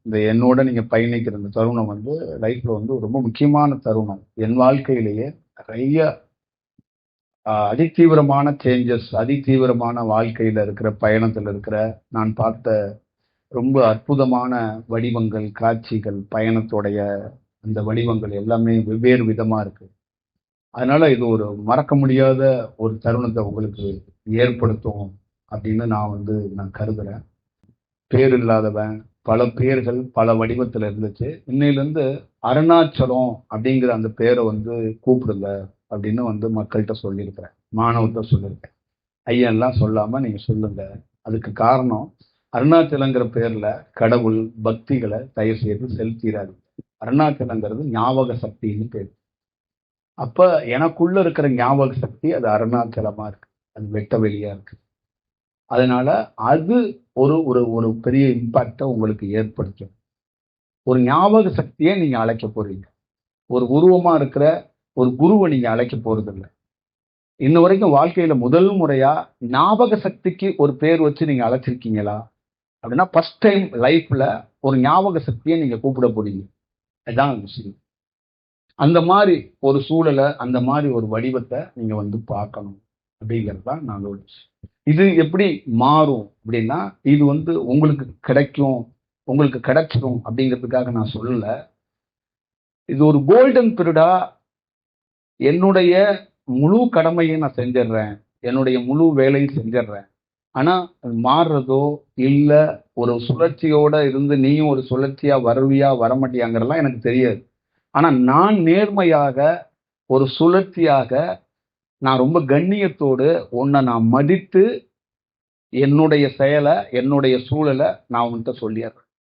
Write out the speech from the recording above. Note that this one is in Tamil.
இந்த என்னோட நீங்க பயணிக்கிற இந்த தருணம் வந்து லைஃப்ல வந்து ரொம்ப முக்கியமான தருணம். என் வாழ்க்கையிலேயே நிறைய அதிதீவிரமான சேஞ்சஸ், அதிதீவிரமான வாழ்க்கையில இருக்கிற பயணத்துல இருக்கிற நான் பார்த்த ரொம்ப அற்புதமான வடிவங்கள், காட்சிகள், பயணத்தோடைய அந்த வடிவங்கள் எல்லாமே வெவ்வேறு விதமா இருக்கு. அதனால இது ஒரு மறக்க முடியாத ஒரு தருணத்தை உங்களுக்கு ஏற்படுத்தும் அப்படின்னு நான் கருதுறேன். பேர் இல்லாதவன், பல பேர்கள் பல வடிவத்துல இருந்துச்சு. இன்னையிலிருந்து அருணாச்சலம் அப்படிங்கிற அந்த பேரை வந்து கூப்பிடுங்க அப்படின்னு மக்கள்கிட்ட சொல்லியிருக்கிறேன், மாணவர்கிட்ட சொல்லியிருக்கேன். ஐயன்லாம் சொல்லாம நீங்க சொல்லுங்க. அதுக்கு காரணம், அருணாச்சலங்கிற பேர்ல கடவுள் பக்திகளை தயவு செய்து செலுத்திடாது. அருணாச்சலங்கிறது ஞாபக சக்தின்னு பேர். அப்ப எனக்குள்ள இருக்கிற ஞாபக சக்தி அது அருணாச்சலமா இருக்கு, அது வெட்ட வெளியா இருக்கு. அதனால அது ஒரு ஒரு ஒரு பெரிய இம்பாக்டை உங்களுக்கு ஏற்படுத்தும். ஒரு ஞாபக சக்தியை நீங்க அழைக்க போறீங்க. ஒரு உருவமா இருக்கிற ஒரு குருவை நீங்க அழைக்க போறது இல்லை. இன்ன வரைக்கும் வாழ்க்கையில முதல் முறையா ஞாபக சக்திக்கு ஒரு பேர் வச்சு நீங்க அழைச்சிருக்கீங்களா அப்படின்னா, ஃபர்ஸ்ட் டைம் லைஃப்ல ஒரு ஞாபக சக்தியை நீங்க கூப்பிட போறீங்க. அதுதான் விஷயம். அந்த மாதிரி ஒரு சூழலை, அந்த மாதிரி ஒரு வடிவத்தை நீங்க பார்க்கணும் அப்படிங்கிறது தான் நாங்களோட விஷயம். இது எப்படி மாறும் அப்படின்னா, இது உங்களுக்கு கிடைக்கும், உங்களுக்கு கிடைச்சிடும் அப்படிங்கிறதுக்காக நான் சொல்லல. இது ஒரு கோல்டன் பீரியடா என்னுடைய முழு கடமையை நான் செஞ்சிடுறேன், என்னுடைய முழு வேலையும் செஞ்சிடுறேன். ஆனா அது மாறுறதோ இல்ல ஒரு சுழற்சியோட இருந்து நீயும் ஒரு சுழற்சியா வருவியா வரமாட்டியாங்கிறதெல்லாம் எனக்கு தெரியாது. ஆனா நான் நேர்மையாக ஒரு சுழற்சியாக நான் ரொம்ப கண்ணியத்தோடு உன்னை நான் மதித்து என்னுடைய செயலை, என்னுடைய சூழலை நான் உன்கிட்ட சொல்லிடுறேன்.